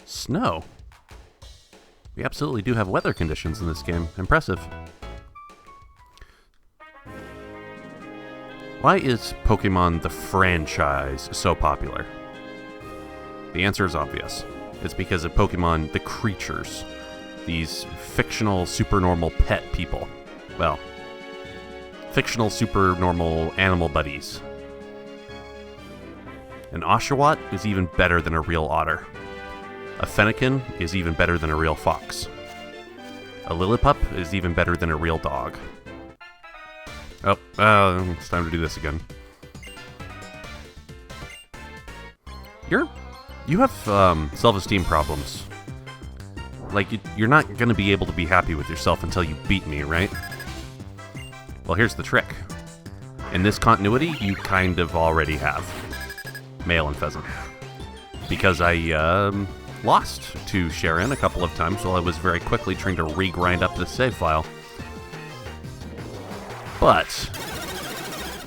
Snow. We absolutely do have weather conditions in this game. Impressive. Why is Pokemon the franchise so popular? The answer is obvious. It's because of Pokemon the creatures. These fictional supernormal pet people. Well, fictional supernormal animal buddies. An Oshawott is even better than a real otter. A Fennekin is even better than a real fox. A Lillipup is even better than a real dog. Oh, it's time to do this again. You have self-esteem problems. Like, you're not going to be able to be happy with yourself until you beat me, right? Well, here's the trick. In this continuity, you kind of already have. Male and Pheasant. Because I, lost to Sharon a couple of times while I was very quickly trying to re-grind up the save file. But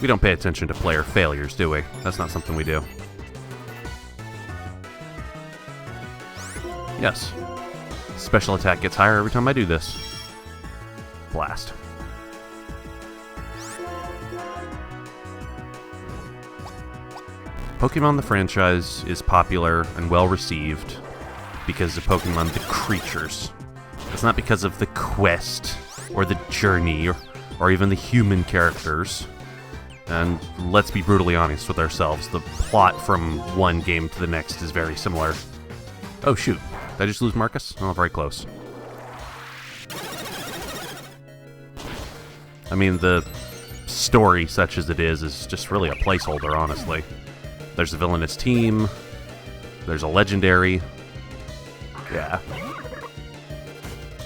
we don't pay attention to player failures, do we? That's not something we do. Yes. Special attack gets higher every time I do this. Blast. Pokemon the franchise is popular and well received because of Pokemon the creatures. It's not because of the quest or the journey or even the human characters. And let's be brutally honest with ourselves, the plot from one game to the next is very similar. Oh shoot, did I just lose Marcus? Oh, very close. I mean, the story, such as it is just really a placeholder, honestly. There's a villainous team, there's a legendary. Yeah.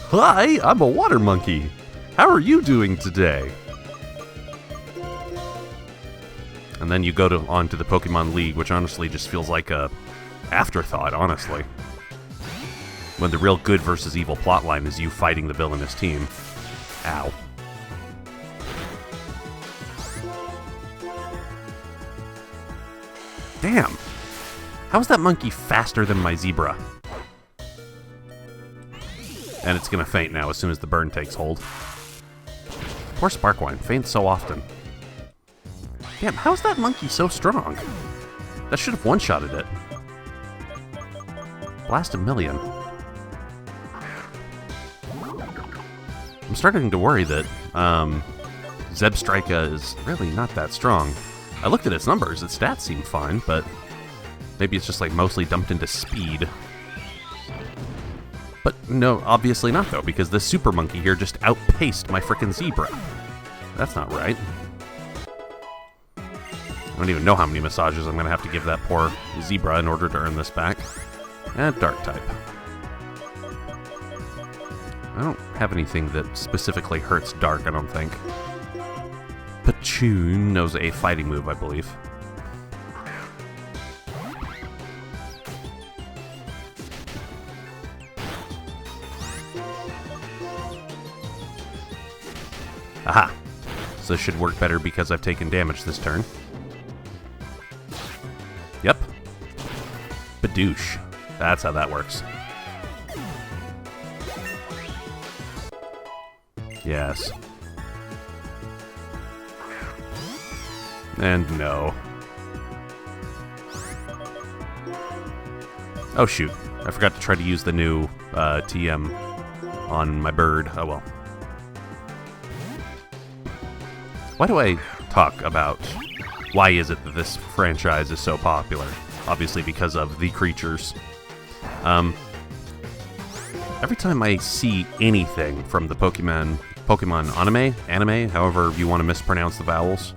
Hi, I'm a water monkey. How are you doing today? And then you go on to the Pokemon League, which honestly just feels like a afterthought, honestly. When the real good versus evil plotline is you fighting the villainous team. Ow. Damn. How is that monkey faster than my zebra? And it's gonna faint now as soon as the burn takes hold. Poor Sparkwine, faints so often. Damn, how's that monkey so strong? That should have one-shotted it. Blast a million. I'm starting to worry that Zebstrika is really not that strong. I looked at its numbers, its stats seem fine, but maybe it's just like mostly dumped into speed. But no, obviously not though, because this super monkey here just outpaced my frickin' zebra. That's not right. I don't even know how many massages I'm gonna have to give that poor zebra in order to earn this back. And dark type. I don't have anything that specifically hurts dark, I don't think. Pachoon knows a fighting move, I believe. Aha! So this should work better because I've taken damage this turn. Yep. Badoosh. That's how that works. Yes. And no. Oh shoot. I forgot to try to use the new TM on my bird. Oh well. Why do I talk about why is it that this franchise is so popular? Obviously because of the creatures. Every time I see anything from the Pokemon anime, however you want to mispronounce the vowels,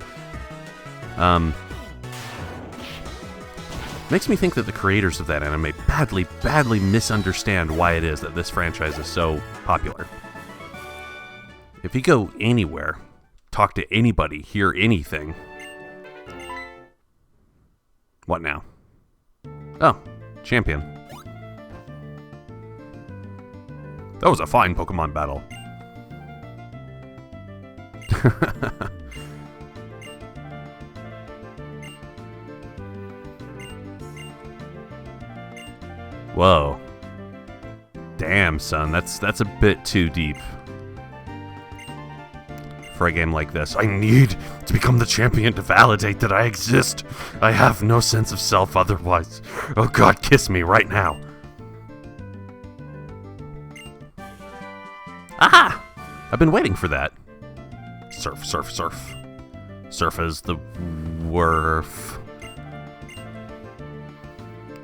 makes me think that the creators of that anime badly misunderstand why it is that this franchise is so popular. If you go anywhere, talk to anybody, hear anything. What now? Oh, champion. That was a fine Pokemon battle. Whoa. Damn, son, that's a bit too deep for a game like this. I need to become the champion to validate that I exist. I have no sense of self otherwise. Oh god, kiss me right now. Aha! I've been waiting for that. Surf, surf, surf. Surf is the worf.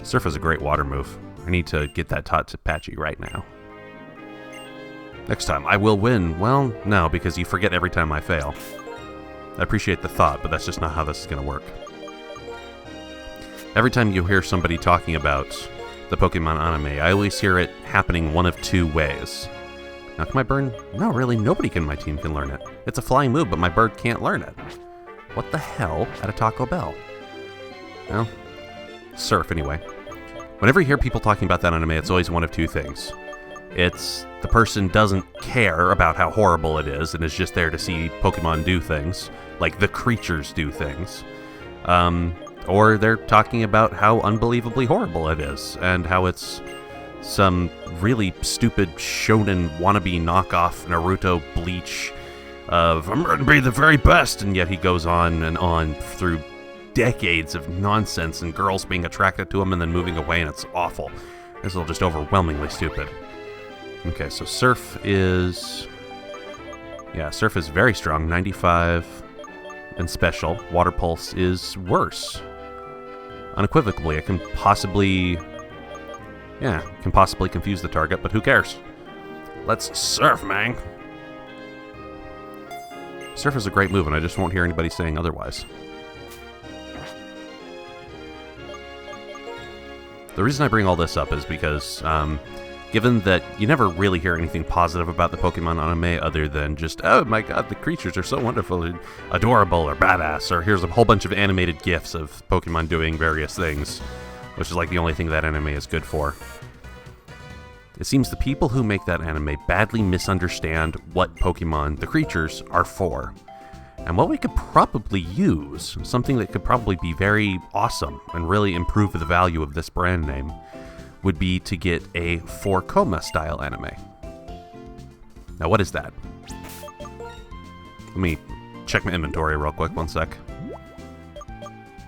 Surf is a great water move. I need to get that taught to Patchy right now. Next time, I will win. Well, no, because you forget every time I fail. I appreciate the thought, but that's just not how this is going to work. Every time you hear somebody talking about the Pokemon anime, I always hear it happening one of two ways. Now, can my bird? No, really, nobody in my team can learn it. It's a flying move, but my bird can't learn it. What the hell at a Taco Bell? Well, surf anyway. Whenever you hear people talking about that anime, it's always one of two things. It's the person doesn't care about how horrible it is and is just there to see Pokemon do things, like the creatures do things. Or they're talking about how unbelievably horrible it is, and how it's some really stupid shonen wannabe knockoff Naruto Bleach of, I'm going to be the very best, and yet he goes on and on through decades of nonsense and girls being attracted to him and then moving away, and it's awful. This is all just overwhelmingly stupid. Okay, so Surf is... Yeah, Surf is very strong, 95 and special. Water Pulse is worse. Unequivocally, it can possibly... Yeah, can possibly confuse the target, but who cares? Let's surf, man! Surf is a great move, and I just won't hear anybody saying otherwise. The reason I bring all this up is because, given that you never really hear anything positive about the Pokemon anime other than just, oh my god, the creatures are so wonderful and adorable or badass, or here's a whole bunch of animated GIFs of Pokemon doing various things, which is like the only thing that anime is good for. It seems the people who make that anime badly misunderstand what Pokemon, the creatures, are for. And what we could probably use, something that could probably be very awesome and really improve the value of this brand name, would be to get a 4-Koma style anime. Now what is that? Let me check my inventory real quick, one sec.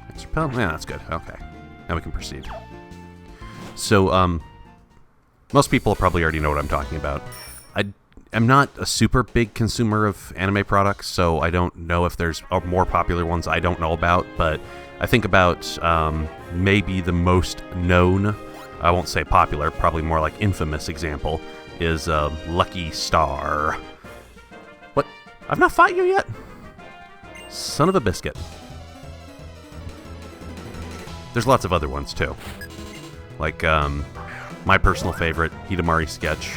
Extra pill? Yeah, that's good. Okay. Now we can proceed. So, most people probably already know what I'm talking about. I'm not a super big consumer of anime products, so I don't know if there's more popular ones I don't know about, but I think about maybe the most known, I won't say popular, probably more like infamous example, is Lucky Star. What? I've not fought you yet? Son of a biscuit. There's lots of other ones too. Like, my personal favorite, Hidamari Sketch.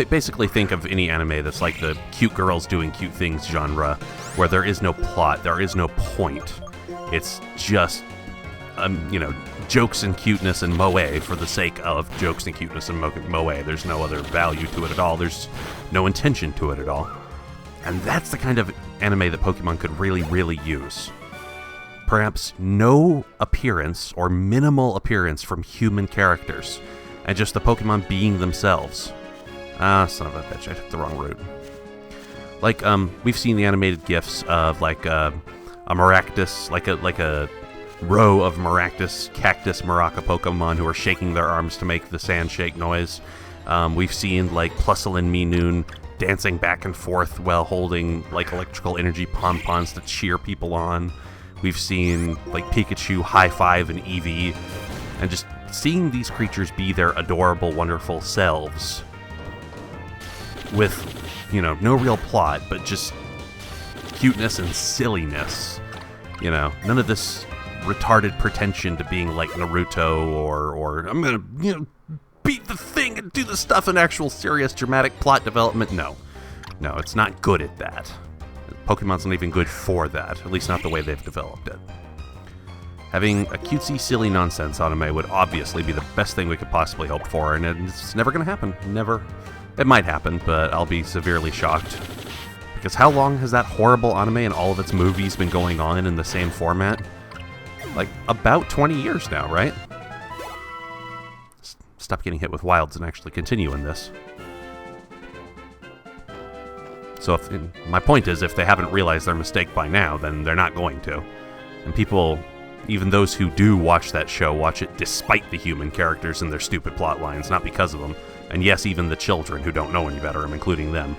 Basically think of any anime that's like the cute girls doing cute things genre, where there is no plot, there is no point. It's just, you know, jokes and cuteness and moe for the sake of jokes and cuteness and moe. There's no other value to it at all. There's no intention to it at all. And that's the kind of anime that Pokemon could really, really use. Perhaps no appearance or minimal appearance from human characters, and just the Pokemon being themselves. Ah, son of a bitch, I took the wrong route. Like, we've seen the animated GIFs of, like, a Maractus, like a row of Maractus, Cactus, Maraca Pokemon who are shaking their arms to make the sand shake noise. We've seen, like, Plusle Minoon dancing back and forth while holding, like, electrical energy pom-poms to cheer people on. We've seen, like, Pikachu high-five and Eevee, and just seeing these creatures be their adorable, wonderful selves with, you know, no real plot, but just cuteness and silliness. You know, none of this retarded pretension to being like Naruto or I'm gonna, you know, beat the thing and do the stuff in actual serious dramatic plot development. No, it's not good at that. Pokemon's not even good for that, at least not the way they've developed it. Having a cutesy, silly nonsense anime would obviously be the best thing we could possibly hope for, and it's never gonna happen. Never. It might happen, but I'll be severely shocked. Because how long has that horrible anime and all of its movies been going on in the same format? Like, about 20 years now, right? stop getting hit with wilds and actually continue in this. So my point is, if they haven't realized their mistake by now, then they're not going to. And people, even those who do watch that show, watch it despite the human characters and their stupid plot lines, not because of them. And yes, even the children who don't know any better, I'm including them.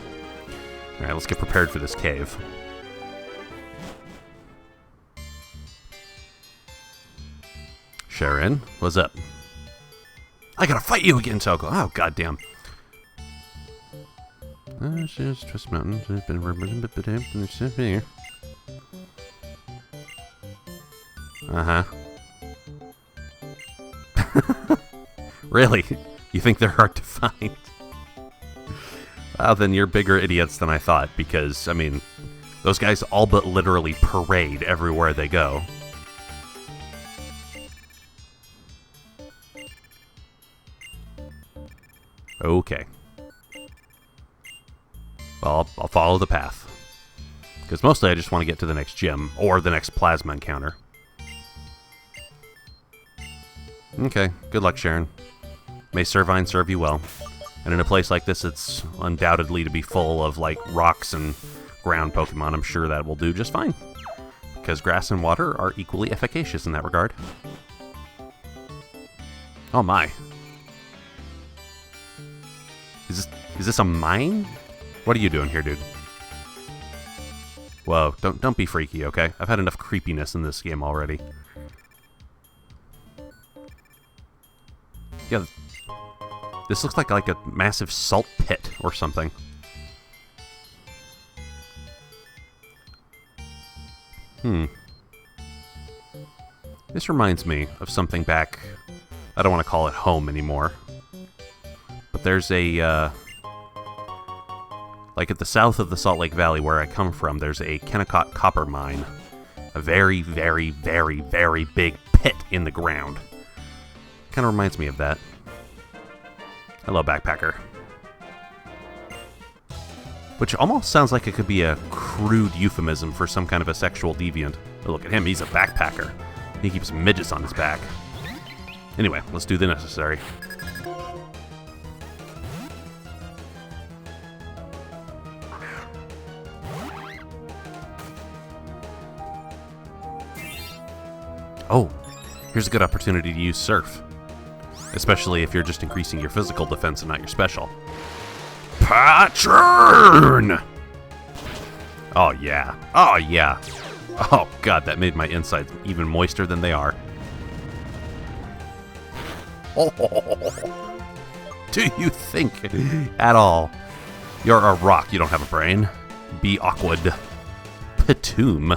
Alright, let's get prepared for this cave. Sharon, what's up? I gotta fight you again, Toko. Oh, goddamn. Twist Mountain. Uh-huh. Really? You think they're hard to find? Well, then you're bigger idiots than I thought, because, I mean, those guys all but literally parade everywhere they go. Okay. Well, I'll follow the path. Because mostly I just want to get to the next gym, or the next plasma encounter. Okay, good luck, Sharon. May Servine serve you well. And in a place like this, it's undoubtedly to be full of, like, rocks and ground Pokemon. I'm sure that will do just fine. Because grass and water are equally efficacious in that regard. Oh my. Is this a mine? What are you doing here, dude? Whoa, don't be freaky, okay? I've had enough creepiness in this game already. Yeah, this looks like a massive salt pit or something. This reminds me of something back... I don't want to call it home anymore. But there's a, like at the south of the Salt Lake Valley where I come from, there's a Kennecott copper mine. A very, very, very, very big pit in the ground. Kind of reminds me of that. Hello, backpacker. Which almost sounds like it could be a crude euphemism for some kind of a sexual deviant. Oh, look at him, he's a backpacker. He keeps midgets on his back. Anyway, let's do the necessary. Oh, here's a good opportunity to use Surf. Especially if you're just increasing your physical defense and not your special. Pattern! Oh yeah. Oh yeah. Oh god, that made my insides even moister than they are. Oh, do you think at all you're a rock, you don't have a brain? Be awkward. Patoom.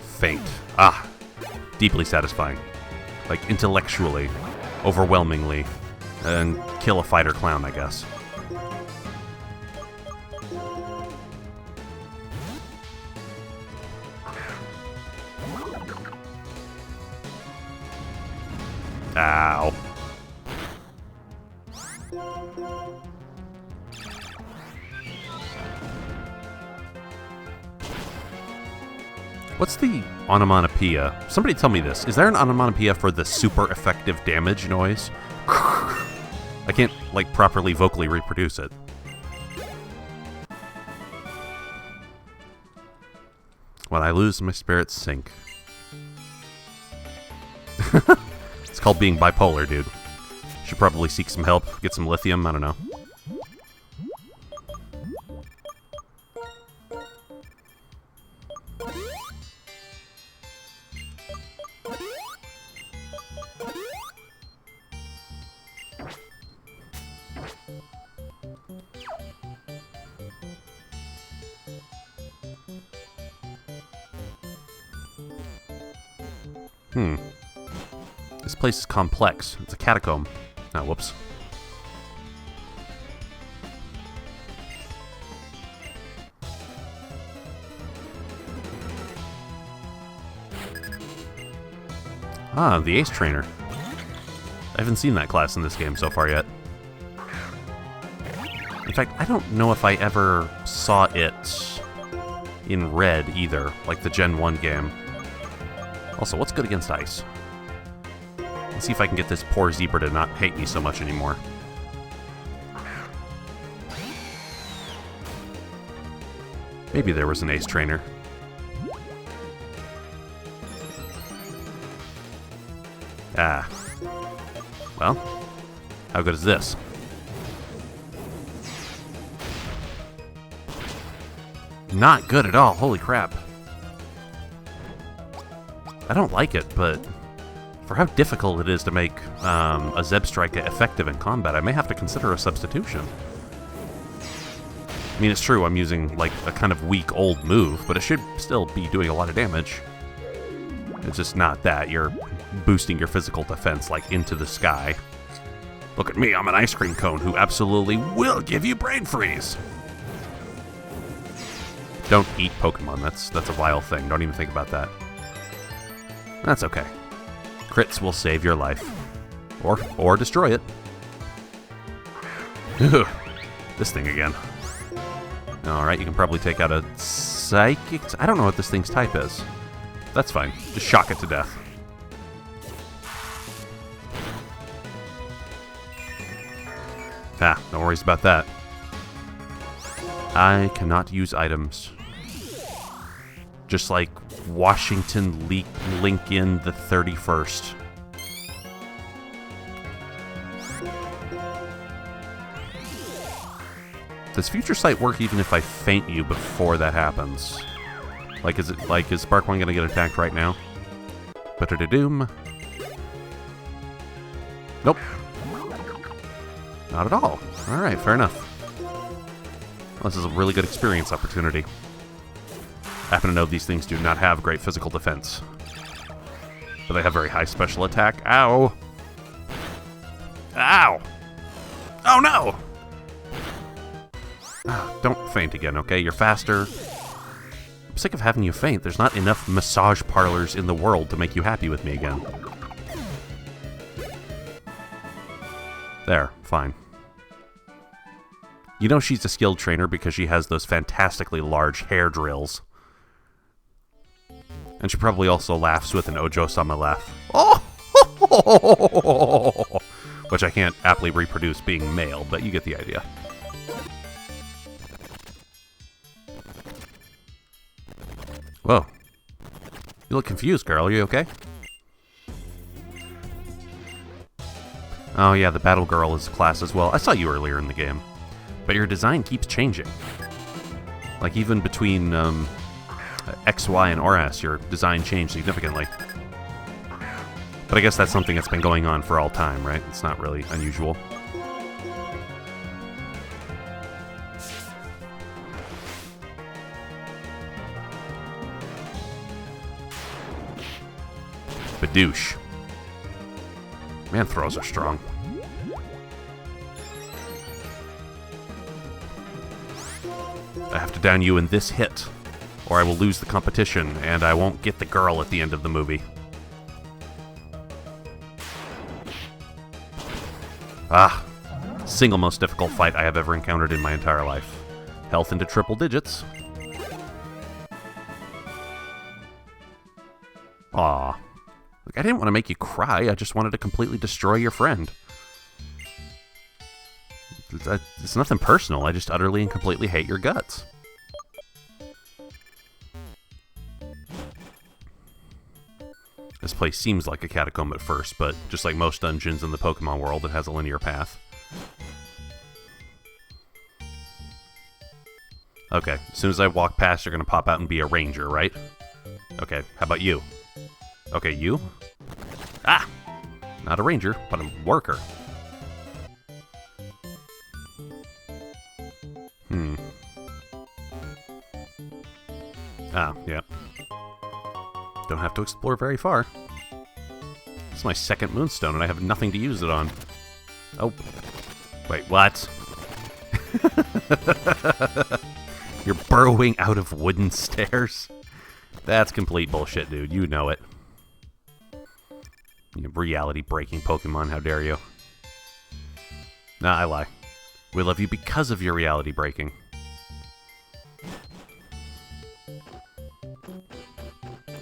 Faint. Ah. Deeply satisfying. Like, intellectually, overwhelmingly, and kill a fighter clown, I guess. Ow. What's the onomatopoeia? Somebody tell me this. Is there an onomatopoeia for the super effective damage noise? I can't, like, properly vocally reproduce it. When I lose, my spirits sink. It's called being bipolar, dude. Should probably seek some help, get some lithium, I don't know. This place is complex. It's a catacomb. Ah, whoops. Ah, the Ace Trainer. I haven't seen that class in this game so far yet. In fact, I don't know if I ever saw it in Red either, like the Gen 1 game. Also, what's good against ice? and see if I can get this poor zebra to not hate me so much anymore. Maybe there was an ace trainer. Ah. Well, how good is this? Not good at all, holy crap. I don't like it, but for how difficult it is to make a Zebstrika effective in combat, I may have to consider a substitution. I mean, it's true, I'm using, like, a kind of weak old move, but it should still be doing a lot of damage. It's just not that. You're boosting your physical defense, like, into the sky. Look at me, I'm an ice cream cone who absolutely will give you brain freeze! Don't eat Pokemon, that's a vile thing. Don't even think about that. That's okay. Crits will save your life. Or destroy it. This thing again. Alright, you can probably take out a Psychic... I don't know what this thing's type is. That's fine. Just shock it to death. Ah, no worries about that. I cannot use items. Just like Washington Lincoln the 31st. Does Future Sight work even if I faint you before that happens? Like, is Sparkling gonna get attacked right now? Ba-da-da-doom. Nope. Not at all. Alright, fair enough. Well, this is a really good experience opportunity. I happen to know these things do not have great physical defense. But they have very high special attack. Ow! Ow! Oh no! Don't faint again, okay? You're faster. I'm sick of having you faint. There's not enough massage parlors in the world to make you happy with me again. There, fine. You know she's a skilled trainer because she has those fantastically large hair drills. And she probably also laughs with an Ojo-sama laugh. Oh! Which I can't aptly reproduce being male, but you get the idea. Whoa. You look confused, girl. Are you okay? Oh yeah, the Battle Girl is a class as well. I saw you earlier in the game. But your design keeps changing. Like, even between X, Y, and RS, your design changed significantly. But I guess that's something that's been going on for all time, right? It's not really unusual. Badoosh. Man, throws are strong. I have to down you in this hit, or I will lose the competition, and I won't get the girl at the end of the movie. Ah, single most difficult fight I have ever encountered in my entire life. Health into triple digits. Aw. Look, I didn't want to make you cry, I just wanted to completely destroy your friend. It's nothing personal, I just utterly and completely hate your guts. This place seems like a catacomb at first, but just like most dungeons in the Pokemon world, it has a linear path. Okay, as soon as I walk past, you're gonna pop out and be a ranger, right? Okay, how about you? Okay, you? Ah! Not a ranger, but a worker. Ah, yeah. Don't have to explore very far. It's my second moonstone, and I have nothing to use it on. Oh. Wait, what? You're burrowing out of wooden stairs? That's complete bullshit, dude. You know it. You reality-breaking Pokemon, how dare you. Nah, I lie. We love you because of your reality-breaking.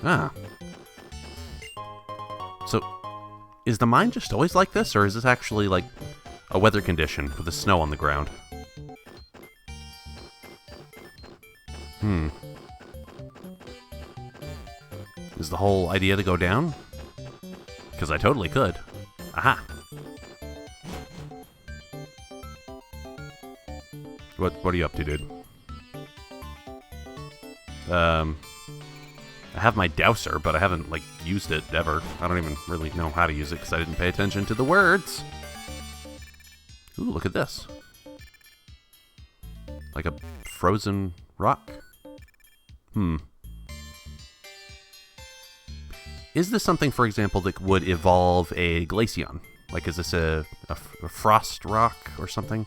Ah. So, Is the mine just always like this, or is this actually, like, a weather condition with the snow on the ground? Is the whole idea to go down? Because I totally could. Aha! What are you up to, dude? I have my dowser, but I haven't, like, used it ever. I don't even really know how to use it because I didn't pay attention to the words. Ooh, look at this. Like a frozen rock? Is this something, for example, that would evolve a Glaceon? Like, is this a frost rock or something?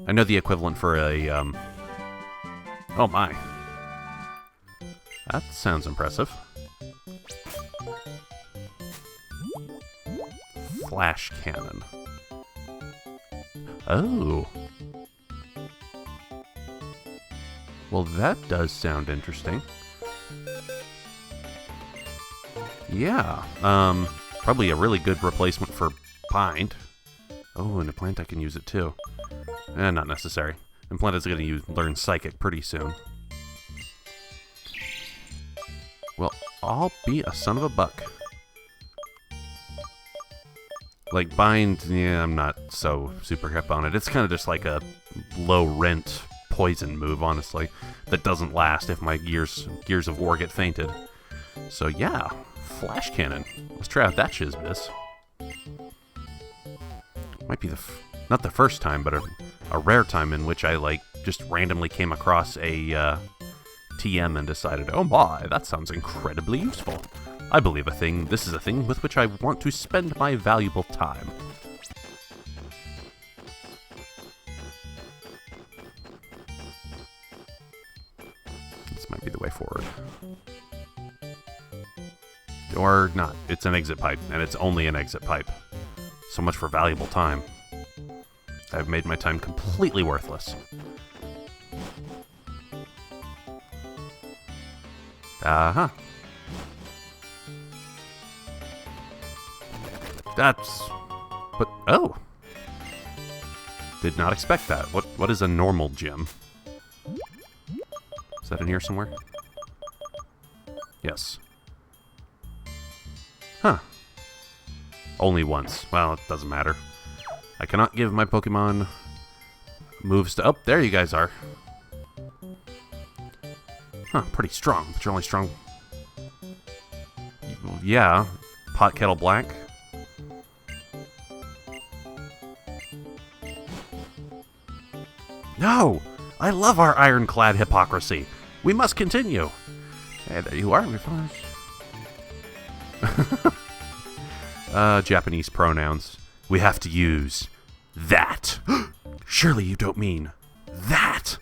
I know the equivalent for a, Oh my. That sounds impressive. Flash cannon. Oh. Well, that does sound interesting. Yeah, probably a really good replacement for Bind. Oh, and a plant I can use it too. Not necessary. And plant is going to learn Psychic pretty soon. Well, I'll be a son of a buck. Like, Bind, yeah, I'm not so super hip on it. It's kind of just like a low-rent poison move, honestly, that doesn't last if my gears of war get fainted. So yeah, Flash Cannon. Let's try out that shizbiz. Might be not the first time, but a rare time in which I, like, just randomly came across a TM and decided, oh my, that sounds incredibly useful. I believe this is a thing with which I want to spend my valuable time. This might be the way forward. Or not. It's an exit pipe, and it's only an exit pipe. So much for valuable time. I've made my time completely worthless. Uh-huh. But, oh! Did not expect that. What is a normal gym? Is that in here somewhere? Yes. Huh. Only once. Well, it doesn't matter. I cannot give my Pokemon moves to... Oh, there you guys are. Huh, pretty strong, but you're only strong... Yeah. Pot Kettle Black. No! I love our ironclad hypocrisy. We must continue. Hey, there you are. We're finished. Japanese pronouns. We have to use that. Surely you don't mean that.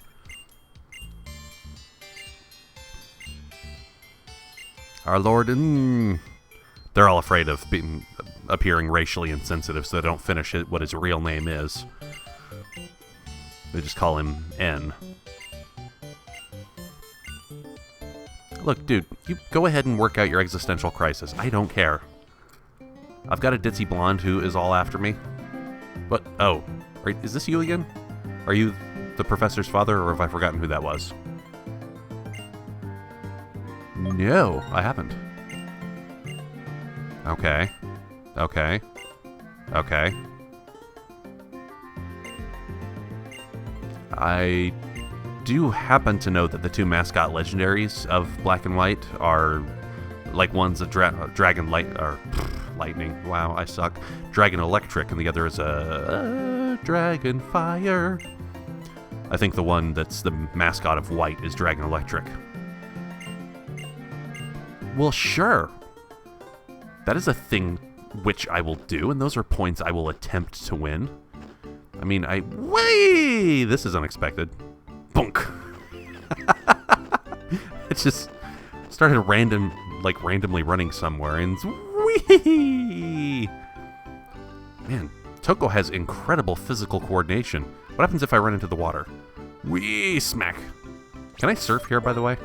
Our Lord, they're all afraid of appearing racially insensitive, so they don't finish it what his real name is. They just call him N. Look, dude, you go ahead and work out your existential crisis. I don't care. I've got a ditzy blonde who is all after me. But, oh, is this you again? Are you the professor's father, or have I forgotten who that was? No, I haven't. Okay. Okay. Okay. I do happen to know that the two mascot legendaries of Black and White are like one's a Dragon Lightning. Wow, I suck. Dragon Electric, and the other is a Dragon Fire. I think the one that's the mascot of White is Dragon Electric. Well, sure. That is a thing which I will do, and those are points I will attempt to win. I mean, Whee! This is unexpected. Bunk! It's just started randomly running somewhere, and whee! Man, Toko has incredible physical coordination. What happens if I run into the water? Whee! Smack! Can I surf here, by the way?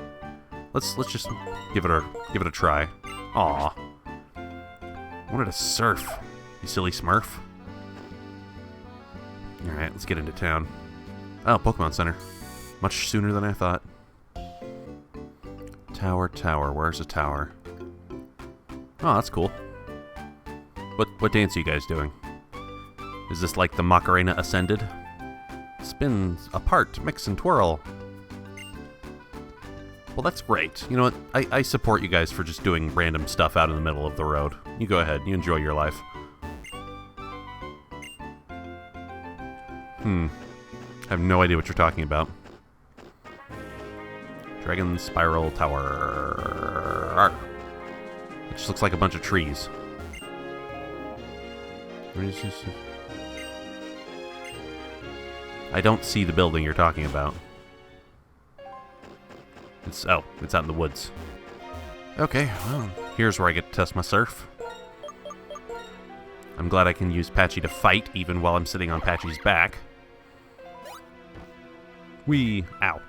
Let's just give it a try. Aw. wanted to surf, you silly smurf. Alright, let's get into town. Oh, Pokemon Center. Much sooner than I thought. Tower. Where's the tower? Oh, that's cool. What dance are you guys doing? Is this like the Macarena Ascended? Spin apart, mix and twirl. Well, that's great. You know what? I support you guys for just doing random stuff out in the middle of the road. You go ahead. You enjoy your life. I have no idea what you're talking about. Dragon Spiral Tower. It just looks like a bunch of trees. What is this? I don't see the building you're talking about. It's out in the woods. Okay, well, here's where I get to test my surf. I'm glad I can use Patchy to fight even while I'm sitting on Patchy's back. Whee! Ow.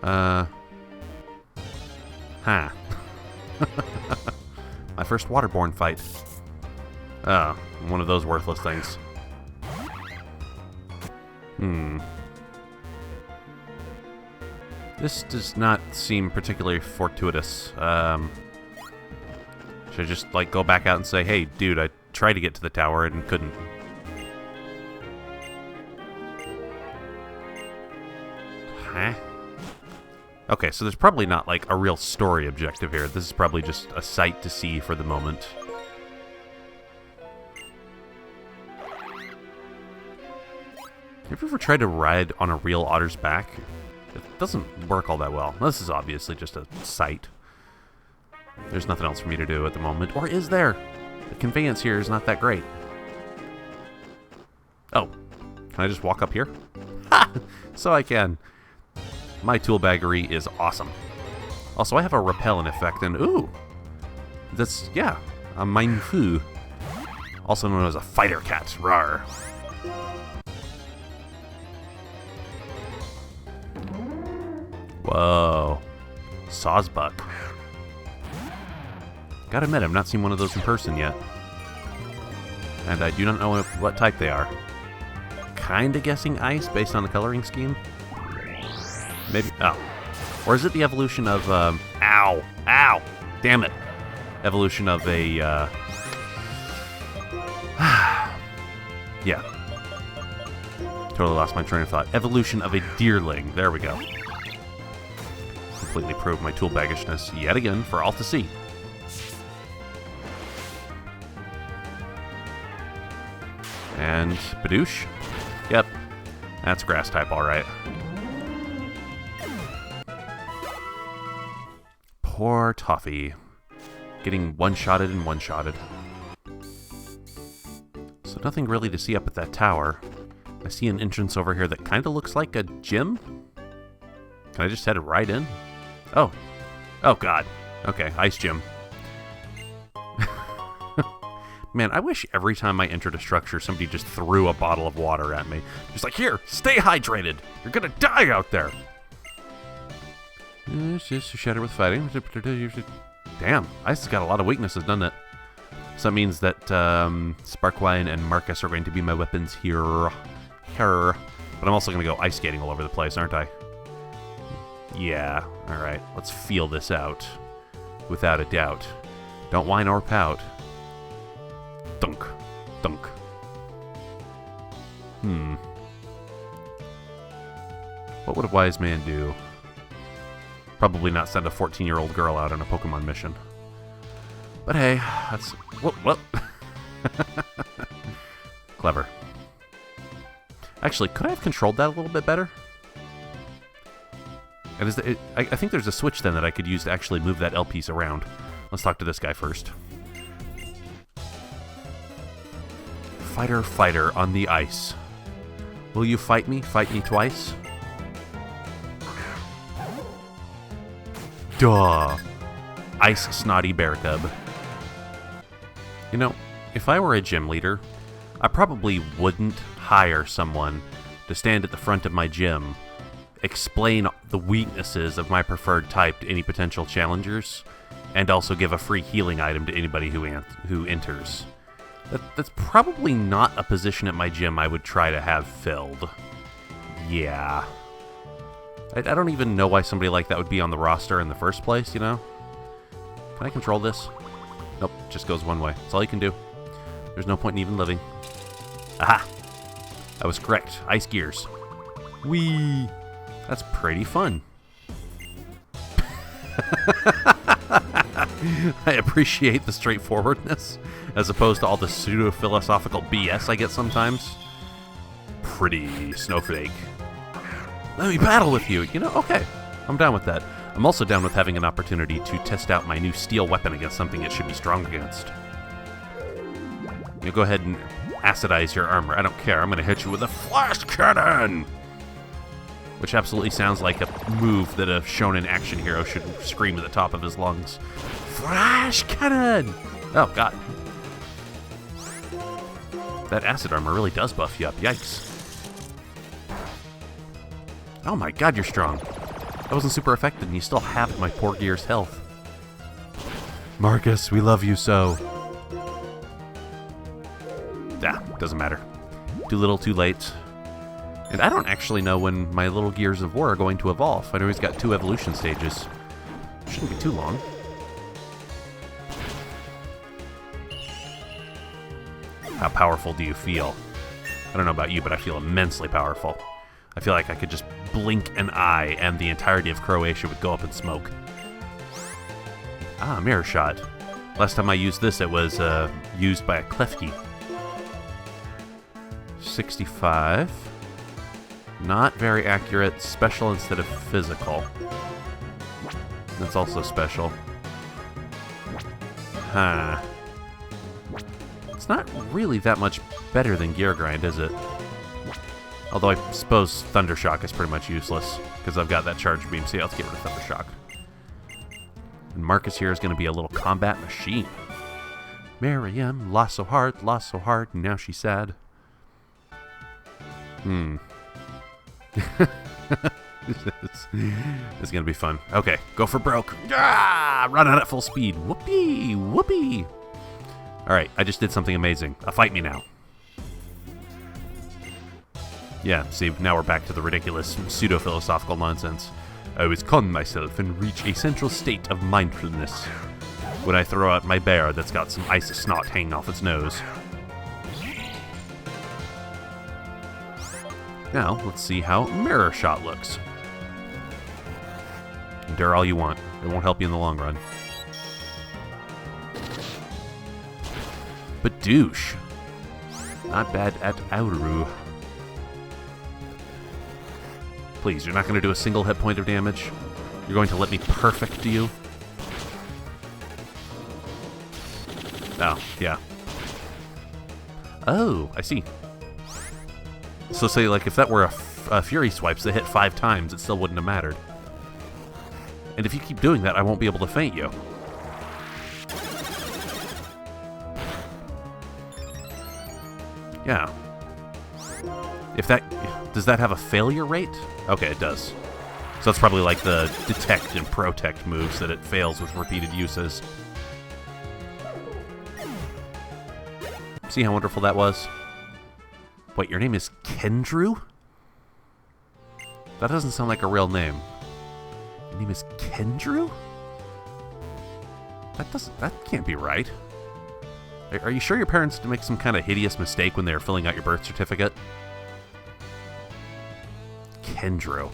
Huh. My first waterborne fight. Oh, one of those worthless things. This does not seem particularly fortuitous. Should I just, like, go back out and say, hey, dude, I tried to get to the tower and couldn't. Huh? Okay, so there's probably not, like, a real story objective here. This is probably just a sight to see for the moment. Have you ever tried to ride on a real otter's back? It doesn't work all that well. This is obviously just a sight. There's nothing else for me to do at the moment. Or is there? The conveyance here is not that great. Oh. Can I just walk up here? Ha! So I can. My tool baggery is awesome. Also, I have a repellent effect, and ooh! That's, yeah, a Mienfoo. Also known as a fighter cat. Rawr. Whoa. Sawsbuck. Gotta admit, I've not seen one of those in person yet. And I do not know what type they are. Kinda guessing ice based on the coloring scheme. Maybe, oh. Or is it the evolution of, ow. Ow. Damn it. Evolution of a, yeah. Totally lost my train of thought. Evolution of a deerling. There we go. Completely proved my tool baggishness yet again for all to see. And Badoosh? Yep. That's grass type, alright. Poor Toffee. Getting one-shotted and one-shotted. So nothing really to see up at that tower. I see an entrance over here that kind of looks like a gym. Can I just head right in? Oh. Oh, God. Okay, ice gym. Man, I wish every time I entered a structure, somebody just threw a bottle of water at me. Just like, here, stay hydrated. You're gonna die out there. It's just a shatter with fighting. Damn, ice has got a lot of weaknesses, doesn't it? So that means that Sparkwine and Marcus are going to be my weapons here. But I'm also going to go ice skating all over the place, aren't I? Yeah, alright. Let's feel this out. Without a doubt. Don't whine or pout. Dunk. Dunk. What would a wise man do? Probably not send a 14-year-old girl out on a Pokemon mission. But hey, that's... What? Clever. Actually, could I have controlled that a little bit better? And I think there's a switch then that I could use to actually move that L piece around. Let's talk to this guy first. Fighter on the ice. Will you fight me? Fight me twice? Duh. Ice snotty bear cub. You know, if I were a gym leader, I probably wouldn't hire someone to stand at the front of my gym, explain the weaknesses of my preferred type to any potential challengers, and also give a free healing item to anybody who enters. That's probably not a position at my gym I would try to have filled. Yeah. I don't even know why somebody like that would be on the roster in the first place, you know? Can I control this? Nope, just goes one way. That's all you can do. There's no point in even living. Aha! I was correct. Ice gears. Whee! That's pretty fun. I appreciate the straightforwardness, as opposed to all the pseudo-philosophical BS I get sometimes. Pretty snowflake. Let me battle with you. You know, okay. I'm down with that. I'm also down with having an opportunity to test out my new steel weapon against something it should be strong against. You go ahead and acidize your armor. I don't care. I'm going to hit you with a flash cannon! Which absolutely sounds like a move that a shonen action hero should scream at the top of his lungs. Flash cannon! Oh, God. That acid armor really does buff you up. Yikes. Oh my God, you're strong. That wasn't super effective, and you still have my poor Gear's health. Marcus, we love you so. Ah, doesn't matter. Too little, too late. And I don't actually know when my little Gears of War are going to evolve. I know he's got 2 evolution stages. Shouldn't be too long. How powerful do you feel? I don't know about you, but I feel immensely powerful. I feel like I could just blink an eye and the entirety of Croatia would go up in smoke. Ah, Mirror Shot. Last time I used this, it was used by a Klefki. 65. Not very accurate. Special instead of physical. That's also special. Huh. It's not really that much better than Gear Grind, is it? Although I suppose Thundershock is pretty much useless, because I've got that charge beam, so yeah, let's get rid of Thundershock. And Marcus here is going to be a little combat machine. Miriam, lost so hard, now she's sad. It's going to be fun. Okay, go for broke. Ah, run out at full speed. Whoopee, whoopee. Alright, I just did something amazing. Fight me now. Yeah, see, now we're back to the ridiculous pseudo-philosophical nonsense. I always calm myself and reach a central state of mindfulness when I throw out my bear that's got some ice snot hanging off its nose. Now, let's see how Mirror Shot looks. Endure all you want. It won't help you in the long run. But douche. Not bad at Auru. Please, you're not going to do a single hit point of damage? You're going to let me perfect you? Oh, yeah. Oh, I see. So say, like, if that were a Fury Swipes that hit 5 times, it still wouldn't have mattered. And if you keep doing that, I won't be able to feint you. Yeah. If that... Does that have a failure rate? Okay, it does. So it's probably like the Detect and Protect moves that it fails with repeated uses. See how wonderful that was? Wait, your name is Kendrew? That doesn't sound like a real name. Your name is Kendrew? That can't be right. Are you sure your parents didn't make some kind of hideous mistake when they were filling out your birth certificate? Kendrew.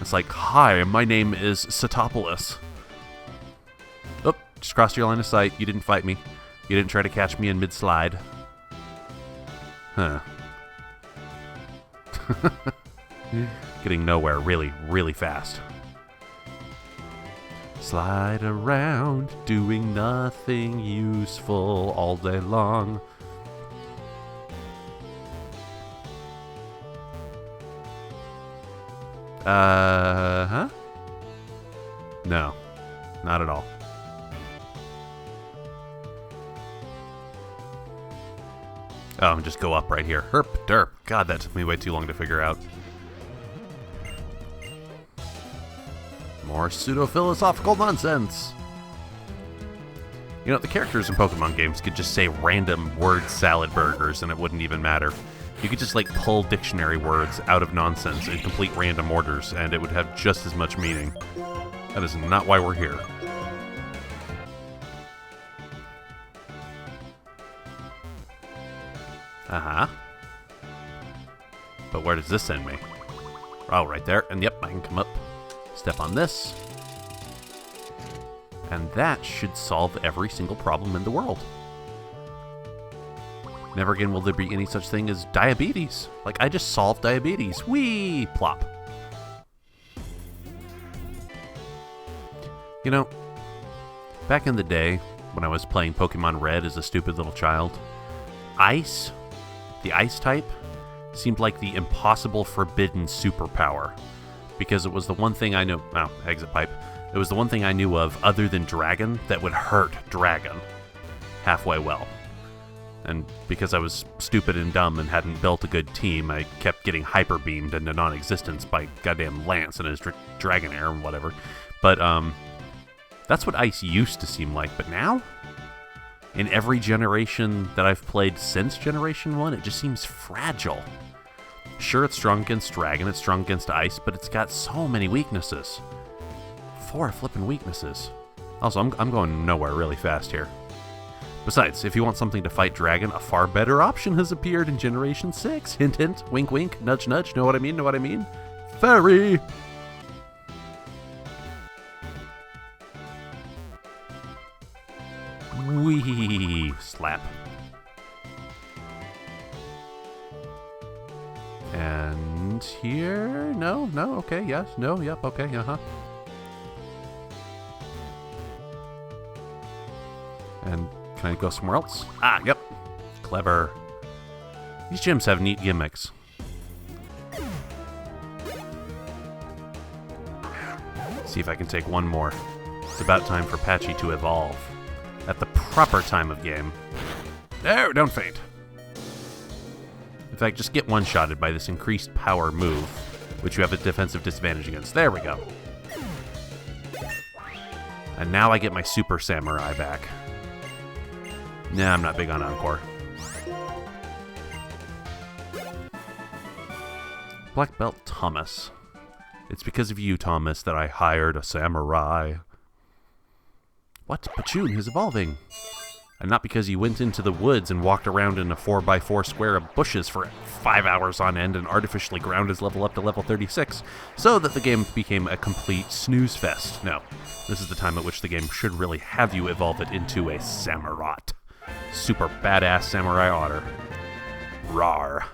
It's like, hi, my name is Satopolis. Oh, just crossed your line of sight. You didn't fight me. You didn't try to catch me in mid-slide. Huh. Getting nowhere really, really fast. Slide around, doing nothing useful all day long. Huh? No, not at all. Oh, and just go up right here. Herp, derp. God, that took me way too long to figure out. More pseudo-philosophical nonsense. You know, the characters in Pokemon games could just say random word salad burgers and it wouldn't even matter. You could just, like, pull dictionary words out of nonsense in complete random orders, and it would have just as much meaning. That is not why we're here. Uh-huh. But where does this send me? Oh, right there. And yep, I can come up, step on this. And that should solve every single problem in the world. Never again will there be any such thing as diabetes. Like, I just solved diabetes. Whee! Plop. You know, back in the day, when I was playing Pokemon Red as a stupid little child, Ice, the Ice type, seemed like the impossible forbidden superpower. Because it was the one thing I knew... Oh, exit pipe. It was the one thing I knew of, other than Dragon, that would hurt Dragon halfway well. And because I was stupid and dumb and hadn't built a good team, I kept getting hyper beamed into non-existence by goddamn Lance and his Dragonair and whatever. But, that's what Ice used to seem like. But now, in every generation that I've played since Generation 1, it just seems fragile. Sure, it's strong against Dragon, it's strong against Ice, but it's got so many weaknesses. 4 flippin' weaknesses. Also, I'm going nowhere really fast here. Besides, if you want something to fight Dragon, a far better option has appeared in Generation 6. Hint, hint, wink, wink, nudge, nudge. Know what I mean? Know what I mean? Fairy! Wee! Slap. And here? No, no, okay, yes, no, yep, okay, uh-huh. And can I go somewhere else? Ah, yep. Clever. These gyms have neat gimmicks. See if I can take one more. It's about time for Patchy to evolve. At the proper time of game. No, don't faint. In fact, just get one-shotted by this increased power move, which you have a defensive disadvantage against. There we go. And now I get my Super Samurai back. Nah, I'm not big on Encore. Black Belt Thomas. It's because of you, Thomas, that I hired a samurai. What? Pachun is evolving. And not because he went into the woods and walked around in a 4x4 square of bushes for 5 hours on end and artificially ground his level up to level 36, so that the game became a complete snooze fest. No, this is the time at which the game should really have you evolve it into a Samurott. Super badass samurai otter. Rawr.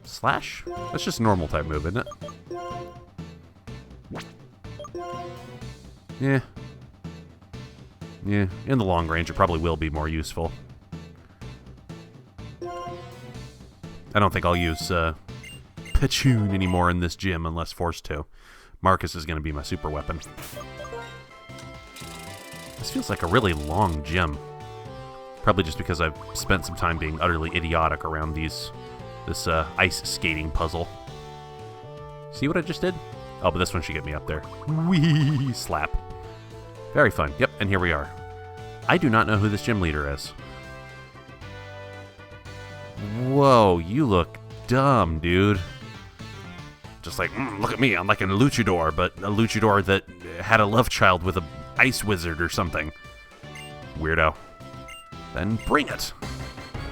Slash? That's just a normal type move, isn't it? Yeah. Yeah, in the long range it probably will be more useful. I don't think I'll use Pachun anymore in this gym unless forced to. Marcus is going to be my super weapon. This feels like a really long gym. Probably just because I've spent some time being utterly idiotic around this ice skating puzzle. See what I just did? Oh, but this one should get me up there. Whee! Slap. Very fun. Yep, and here we are. I do not know who this gym leader is. Whoa, you look dumb, dude. Just like, look at me, I'm like a luchador, but a luchador that had a love child with a ice wizard or something. Weirdo. Then bring it.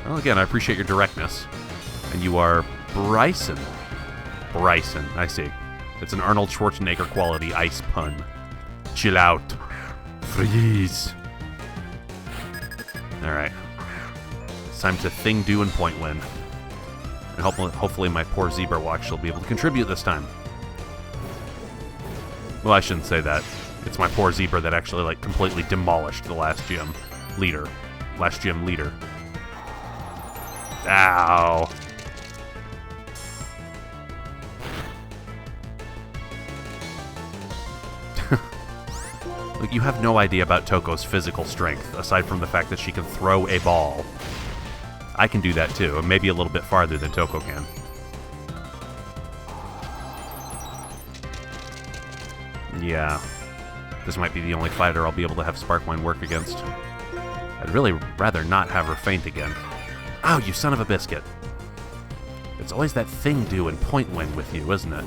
Well, again, I appreciate your directness. And you are Bryson. Bryson, I see. It's an Arnold Schwarzenegger quality ice pun. Chill out. Freeze. Alright. It's time to thing, do, and point win. And hopefully my poor zebra will actually be able to contribute this time. Well, I shouldn't say that. It's my poor zebra that actually, like, completely demolished the last gym leader. Last gym leader. Ow. Look, you have no idea about Toko's physical strength, aside from the fact that she can throw a ball. I can do that too, and maybe a little bit farther than Toko can. Yeah. This might be the only fighter I'll be able to have Sparkline work against. I'd really rather not have her faint again. Oh, you son of a biscuit. It's always that thing doing point win with you, isn't it?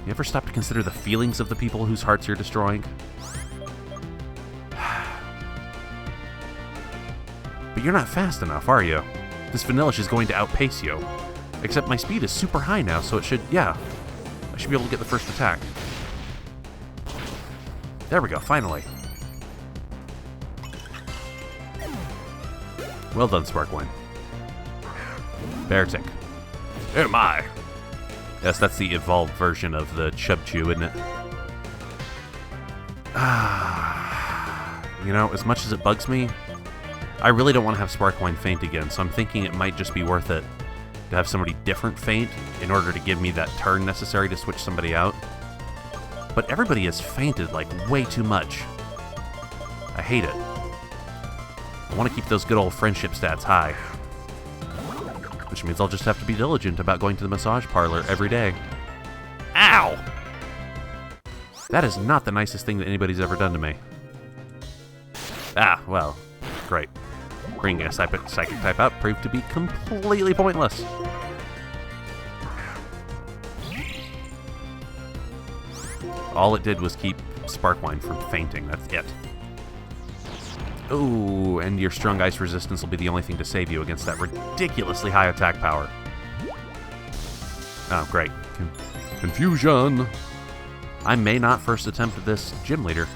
You ever stop to consider the feelings of the people whose hearts you're destroying? But you're not fast enough, are you? This Vanillish is going to outpace you. Except my speed is super high now, so it should, yeah. I should be able to get the first attack. There we go, finally. Well done, Sparkline. Beartic. Oh my! Yes, that's the evolved version of the Chubchoo, isn't it? You know, as much as it bugs me, I really don't want to have Sparkline faint again, so I'm thinking it might just be worth it to have somebody different faint in order to give me that turn necessary to switch somebody out. But everybody has fainted, like, way too much. I hate it. I want to keep those good old friendship stats high. Which means I'll just have to be diligent about going to the massage parlor every day. Ow! That is not the nicest thing that anybody's ever done to me. Ah, well, great. Bringing a psychic type out proved to be completely pointless. All it did was keep Sparkline from fainting, that's it. Ooh, and your strong ice resistance will be the only thing to save you against that ridiculously high attack power. Oh, great. Confusion! I may not first attempt this gym leader.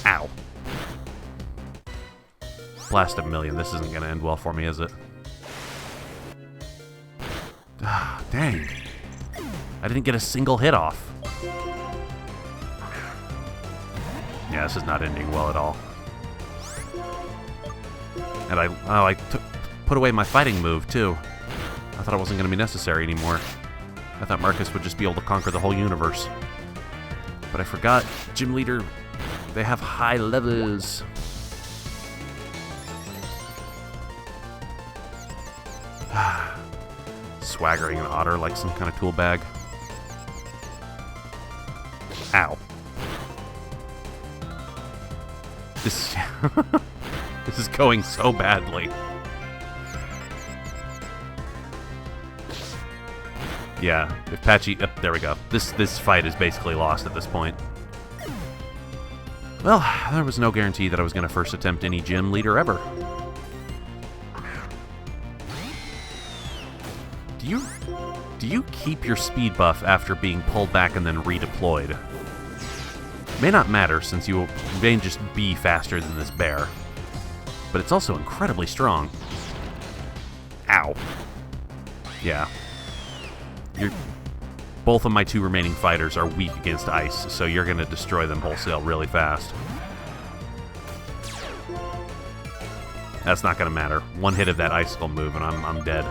Ow. Blast a million. This isn't going to end well for me, is it? Ah, dang. I didn't get a single hit off. Yeah, this is not ending well at all. And I put away my fighting move, too. I thought it wasn't going to be necessary anymore. I thought Marcus would just be able to conquer the whole universe. But I forgot, Gym Leader, they have high levels. Swaggering an otter like some kind of tool bag. Ow. This this is going so badly. Yeah, if Patchy... Oh, there we go. This fight is basically lost at this point. Well, there was no guarantee that I was going to first attempt any gym leader ever. Do you keep your speed buff after being pulled back and then redeployed? May not matter, since you may just be faster than this bear. But it's also incredibly strong. Ow. Yeah. Both of my two remaining fighters are weak against ice, so you're going to destroy them wholesale really fast. That's not going to matter. One hit of that icicle move and I'm dead.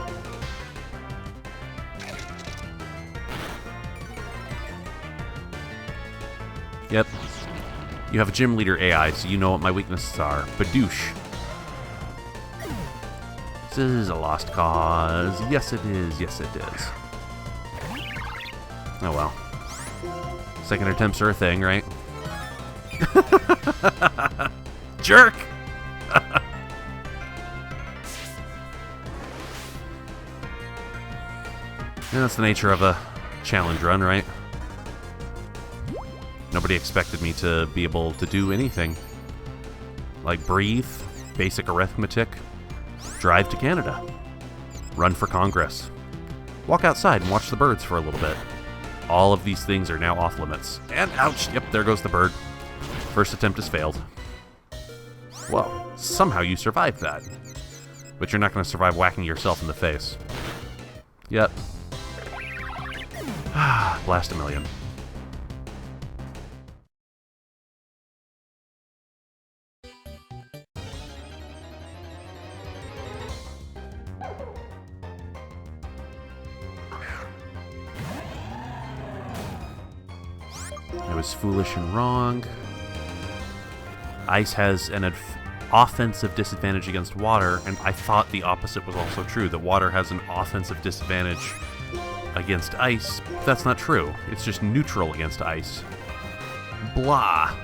Yep. You have a gym leader AI, so you know what my weaknesses are. Badoosh. This is a lost cause. Yes, it is. Yes, it is. Oh, well. Second attempts are a thing, right? Jerk! And that's the nature of a challenge run, right? Nobody expected me to be able to do anything. Like breathe, basic arithmetic, drive to Canada, run for Congress, walk outside and watch the birds for a little bit. All of these things are now off limits. And ouch, yep, there goes the bird. First attempt has failed. Whoa, somehow you survived that. But you're not going to survive whacking yourself in the face. Yep. Blast a million. I was foolish and wrong. Ice has an offensive disadvantage against water, and I thought the opposite was also true, that water has an offensive disadvantage against ice. That's not true. It's just neutral against ice. Blah.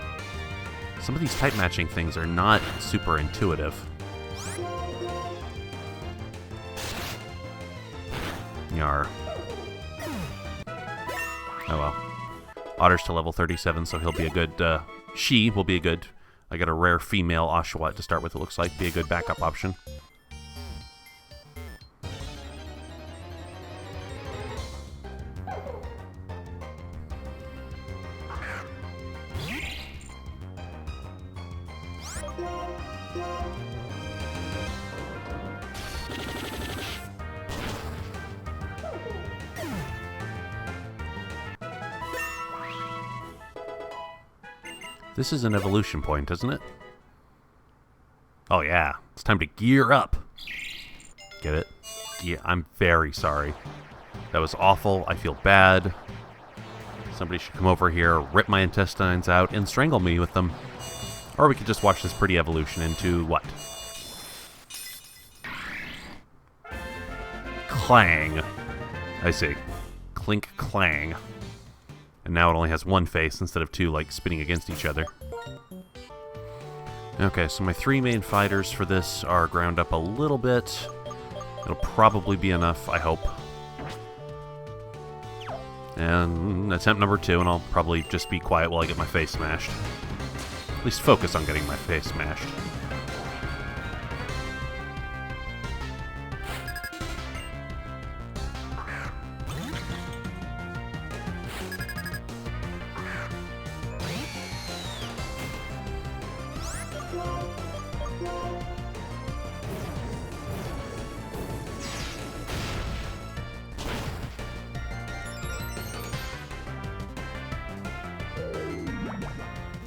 Some of these type matching things are not super intuitive. Yar. Oh well. Otter's to level 37, so he'll be a good, she will be a good, I got a rare female Oshawott to start with, it looks like, be a good backup option. This is an evolution point, isn't it? Oh yeah, it's time to gear up. Get it? Yeah, I'm very sorry. That was awful. I feel bad. Somebody should come over here, rip my intestines out, and strangle me with them. Or we could just watch this pretty evolution into what? Clang. I see. Clink, clang. And now it only has one face instead of two, like, spinning against each other. Okay, so my three main fighters for this are ground up a little bit. It'll probably be enough, I hope. And attempt number 2, and I'll probably just be quiet while I get my face smashed. At least focus on getting my face smashed.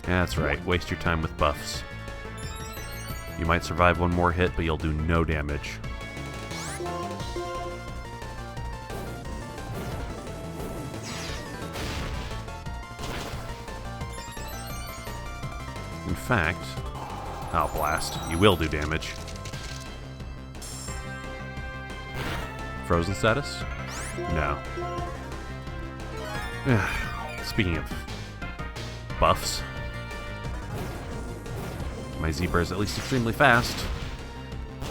Yeah, that's right. Waste your time with buffs. You might survive one more hit, but you'll do no damage. In fact... Oh, blast. You will do damage. Frozen status? No. Speaking of buffs... My Zebra is at least extremely fast,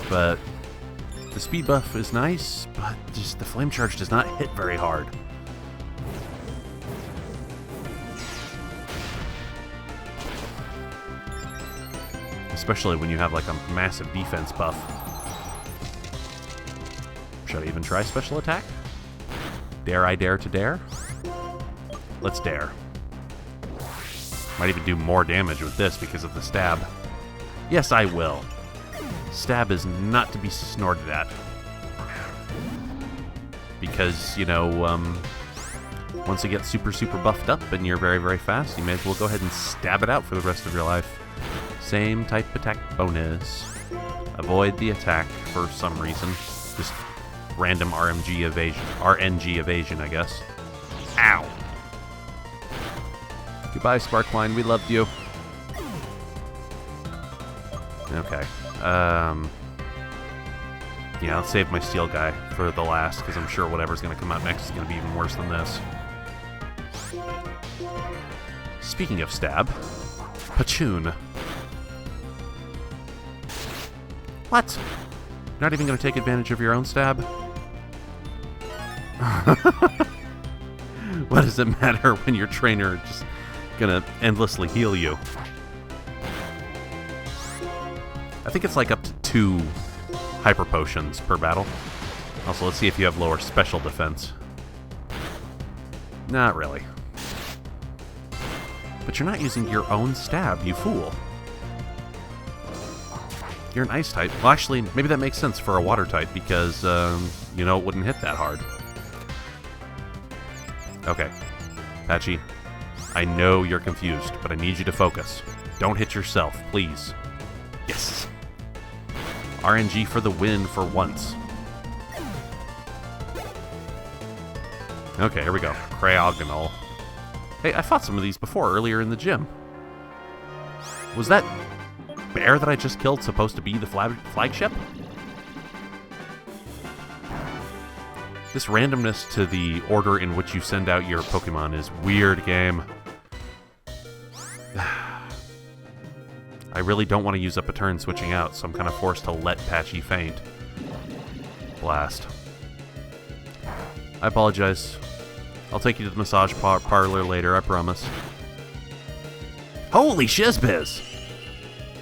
but the speed buff is nice, but just the flame charge does not hit very hard. Especially when you have like a massive defense buff. Should I even try special attack? Dare I dare to dare? Let's dare. Might even do more damage with this because of the stab. Yes, I will. Stab is not to be snorted at. Because, you know, once you get super, super buffed up and you're very, very fast, you may as well go ahead and stab it out for the rest of your life. Same type attack bonus. Avoid the attack for some reason. Just random RNG evasion, I guess. Ow! Goodbye, Sparkline. We loved you. Okay. Yeah, let's save my steel guy for the last, because I'm sure whatever's going to come out next is going to be even worse than this. Speaking of stab, Pachoon. What? Not even going to take advantage of your own stab? What does it matter when your trainer just gonna endlessly heal you? I think it's like up to 2 hyper potions per battle. Also, let's see if you have lower special defense. Not really. But you're not using your own stab, you fool. You're an ice type. Well, actually, maybe that makes sense for a water type because, you know, it wouldn't hit that hard. Okay. Patchy, I know you're confused, but I need you to focus. Don't hit yourself, please. Yes. RNG for the win for once. Okay, here we go. Cryogonal. Hey, I fought some of these before, earlier in the gym. Was that bear that I just killed supposed to be the flagship? This randomness to the order in which you send out your Pokemon is weird, game. I really don't want to use up a turn switching out, so I'm kind of forced to let Patchy faint. Blast. I apologize. I'll take you to the massage parlor later, I promise. Holy shizbiz!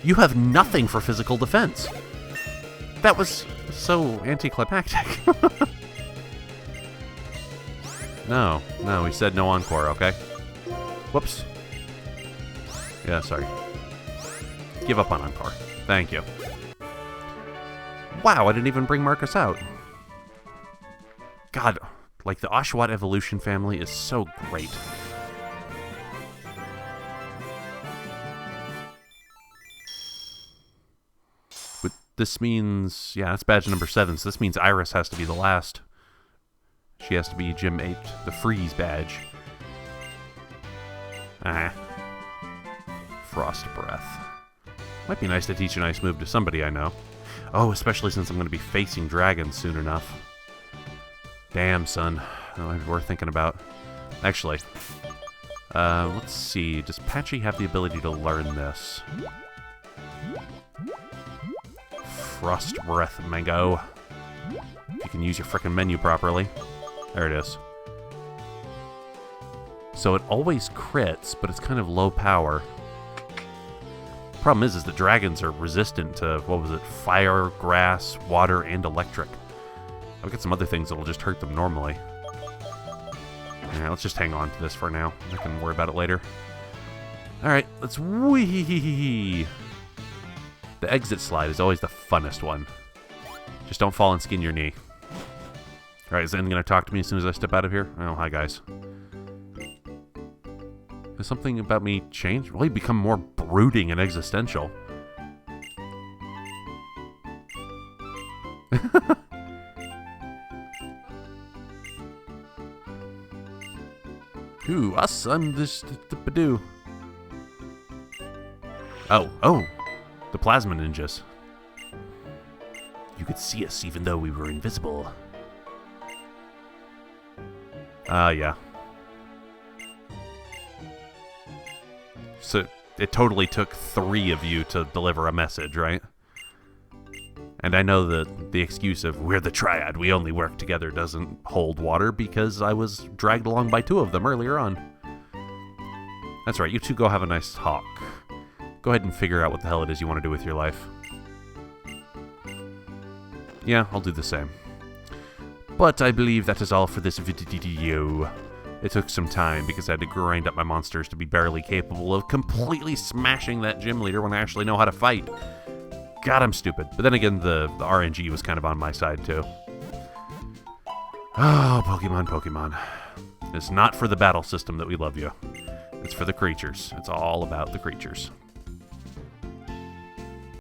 You have nothing for physical defense. That was so anticlimactic. No, he said no encore, okay? Whoops. Yeah, sorry. Give up on encore. Thank you. Wow, I didn't even bring Marcus out. God, like, the Oshawott evolution family is so great. But this means... yeah, that's badge number 7, so this means Iris has to be the last. She has to be Gym 8, the Freeze badge. Frost Breath. Might be nice to teach a nice move to somebody I know. Oh, especially since I'm going to be facing dragons soon enough. Damn, son. That might be worth thinking about. Actually, let's see. Does Patchy have the ability to learn this? Frost Breath, Mango. If you can use your frickin' menu properly. There it is. So it always crits, but it's kind of low power. Problem is the dragons are resistant to, what was it, fire, grass, water, and electric. I've got some other things that'll just hurt them normally. Alright, let's just hang on to this for now. I can worry about it later. Alright, let's wee. The exit slide is always the funnest one. Just don't fall and skin your knee. Alright, is anyone going to talk to me as soon as I step out of here? Oh, hi guys. Has something about me changed? Will he become more brooding and existential? Ooh, us, I'm just the Badoo. Oh, the Plasma Ninjas. You could see us even though we were invisible. Yeah. So, it totally took 3 of you to deliver a message, right? And I know that the excuse of, we're the Triad, we only work together, doesn't hold water, because I was dragged along by 2 of them earlier on. That's right, you 2 go have a nice talk. Go ahead and figure out what the hell it is you want to do with your life. Yeah, I'll do the same. But I believe that is all for this video. It took some time because I had to grind up my monsters to be barely capable of completely smashing that gym leader when I actually know how to fight. God, I'm stupid. But then again, the RNG was kind of on my side, too. Oh, Pokemon. It's not for the battle system that we love you. It's for the creatures. It's all about the creatures.